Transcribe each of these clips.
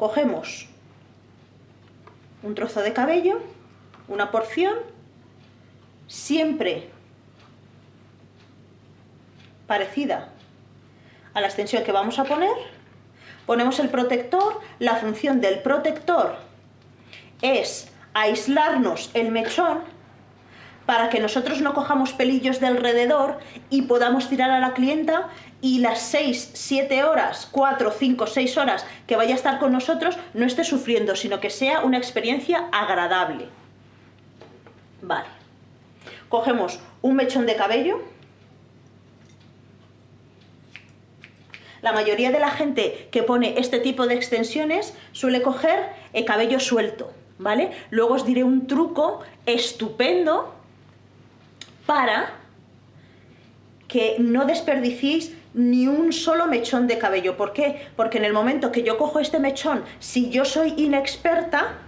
cogemos un trozo de cabello, una porción, siempre parecida a la extensión que vamos a poner, ponemos el protector. La función del protector es aislarnos el mechón para que nosotros no cojamos pelillos de alrededor y podamos tirar a la clienta y las 6, 7 horas, 4, 5, 6 horas que vaya a estar con nosotros no esté sufriendo, sino que sea una experiencia agradable. Vale. Cogemos un mechón de cabello. La mayoría de la gente que pone este tipo de extensiones suele coger el cabello suelto, ¿vale? Luego os diré un truco estupendo para que no desperdiciéis ni un solo mechón de cabello. ¿Por qué? Porque en el momento que yo cojo este mechón, si yo soy inexperta,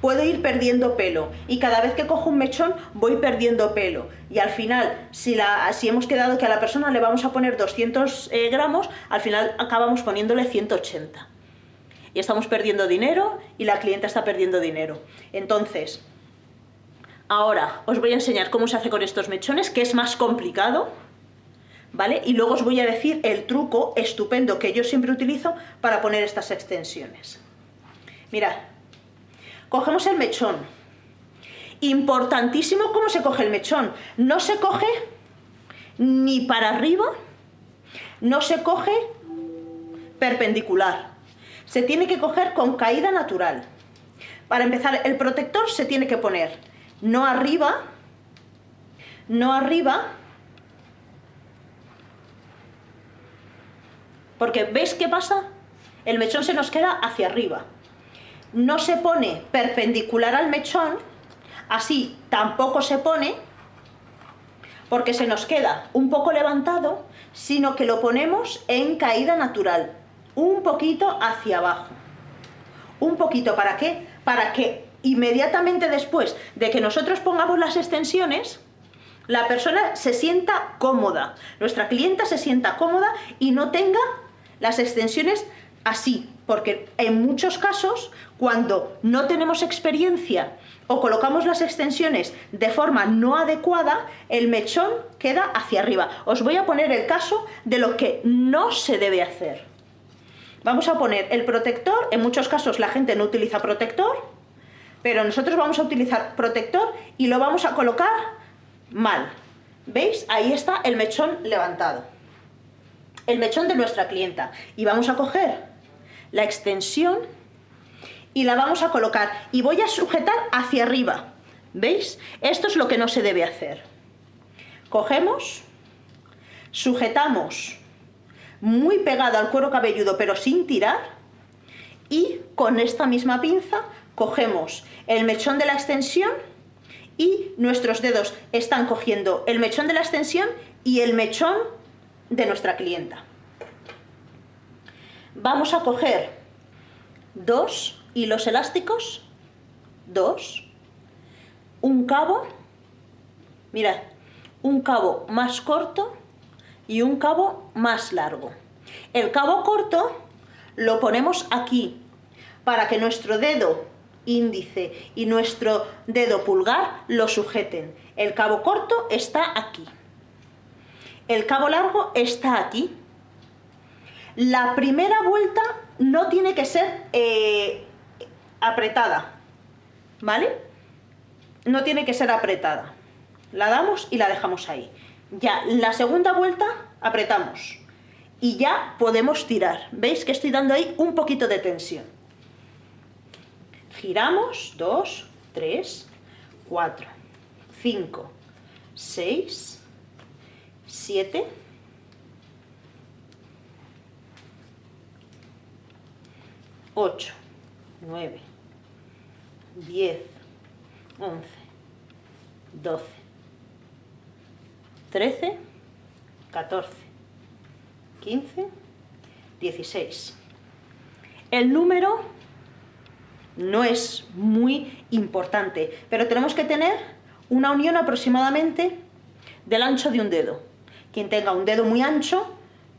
puedo ir perdiendo pelo, y cada vez que cojo un mechón voy perdiendo pelo, y al final, si hemos quedado que a la persona le vamos a poner 200 gramos, al final acabamos poniéndole 180. Y estamos perdiendo dinero, y la clienta está perdiendo dinero. Entonces, ahora os voy a enseñar cómo se hace con estos mechones, que es más complicado, ¿vale? Y luego os voy a decir el truco estupendo que yo siempre utilizo para poner estas extensiones. Mirad. Cogemos el mechón. Importantísimo cómo se coge el mechón. No se coge ni para arriba, no se coge perpendicular. Se tiene que coger con caída natural. Para empezar, el protector se tiene que poner no arriba, porque ¿veis qué pasa? El mechón se nos queda hacia arriba. No se pone perpendicular al mechón, así tampoco se pone, porque se nos queda un poco levantado, sino que lo ponemos en caída natural, un poquito hacia abajo. Un poquito, ¿para qué? Para que inmediatamente después de que nosotros pongamos las extensiones, la persona se sienta cómoda, nuestra clienta se sienta cómoda y no tenga las extensiones así, porque en muchos casos, cuando no tenemos experiencia o colocamos las extensiones de forma no adecuada, el mechón queda hacia arriba. Os voy a poner el caso de lo que no se debe hacer. Vamos a poner el protector. En muchos casos la gente no utiliza protector, pero nosotros vamos a utilizar protector y lo vamos a colocar mal. ¿Veis? Ahí está el mechón levantado, el mechón de nuestra clienta, y vamos a coger la extensión y la vamos a colocar y voy a sujetar hacia arriba. ¿Veis? Esto es lo que no se debe hacer. Cogemos, sujetamos muy pegado al cuero cabelludo pero sin tirar, y con esta misma pinza cogemos el mechón de la extensión y nuestros dedos están cogiendo el mechón de la extensión y el mechón de nuestra clienta. Vamos a coger 2 hilos elásticos, 2, un cabo, mirad, un cabo más corto y un cabo más largo. El cabo corto lo ponemos aquí para que nuestro dedo índice y nuestro dedo pulgar lo sujeten. El cabo corto está aquí, el cabo largo está aquí. La primera vuelta no tiene que ser apretada, ¿vale? No tiene que ser apretada. La damos y la dejamos ahí. Ya la segunda vuelta apretamos y ya podemos tirar. ¿Veis que estoy dando ahí un poquito de tensión? Giramos, 2, 3, 4, 5, 6, 7, 8, 9, 10, 11, 12, 13, 14, 15, 16. El número no es muy importante, pero tenemos que tener una unión aproximadamente del ancho de un dedo. Quien tenga un dedo muy ancho,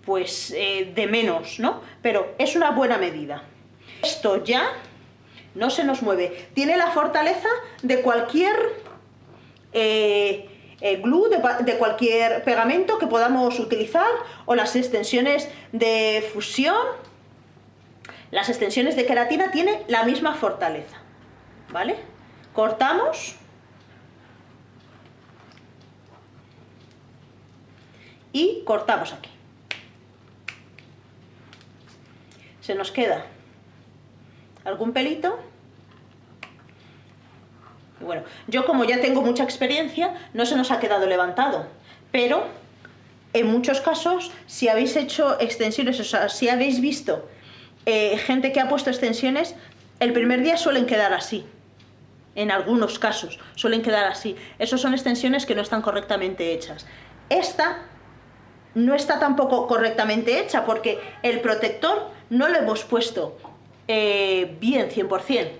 pues de menos, ¿no? Pero es una buena medida. Esto ya no se nos mueve. Tiene la fortaleza de cualquier glue, de cualquier pegamento que podamos utilizar, o las extensiones de fusión. Las extensiones de queratina tienen la misma fortaleza, ¿vale? Cortamos y cortamos aquí. Se nos queda algún pelito. Y bueno, yo como ya tengo mucha experiencia, no se nos ha quedado levantado, pero en muchos casos, si habéis hecho extensiones, o sea, si habéis visto gente que ha puesto extensiones, el primer día suelen quedar así. En algunos casos suelen quedar así. Esas son extensiones que no están correctamente hechas. Esta no está tampoco correctamente hecha porque el protector no lo hemos puesto bien, 100%.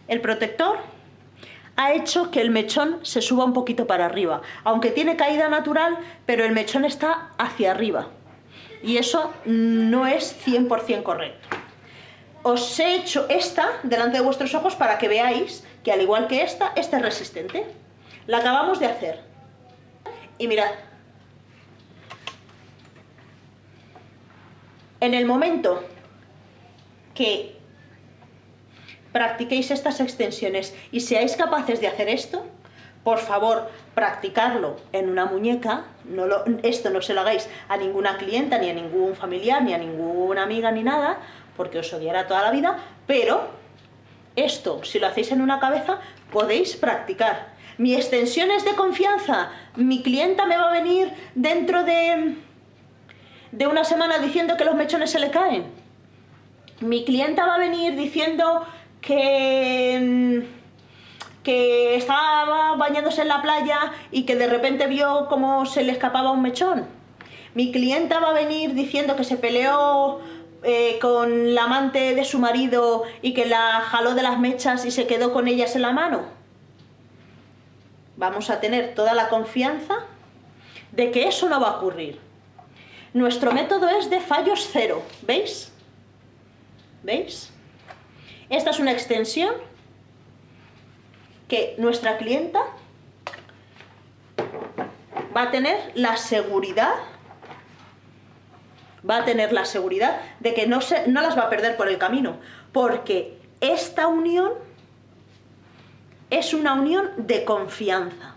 El protector ha hecho que el mechón se suba un poquito para arriba, aunque tiene caída natural, pero el mechón está hacia arriba. Y eso no es 100% correcto. Os he hecho esta delante de vuestros ojos para que veáis que, al igual que esta es resistente. La acabamos de hacer. Y mirad. En el momento que practiquéis estas extensiones y seáis capaces de hacer esto, por favor, practicarlo en una muñeca. Esto no se lo hagáis a ninguna clienta, ni a ningún familiar, ni a ninguna amiga, ni nada, porque os odiará toda la vida, pero esto, si lo hacéis en una cabeza, podéis practicar. Mi extensión es de confianza. Mi clienta me va a venir dentro de una semana diciendo que los mechones se le caen. Mi clienta va a venir diciendo que estaba bañándose en la playa y que de repente vio cómo se le escapaba un mechón. Mi clienta va a venir diciendo que se peleó con la amante de su marido y que la jaló de las mechas y se quedó con ellas en la mano. Vamos a tener toda la confianza de que eso no va a ocurrir. Nuestro método es de fallos cero, ¿veis? ¿Veis? Esta es una extensión que nuestra clienta va a tener la seguridad, de que no las va a perder por el camino, porque esta unión es una unión de confianza.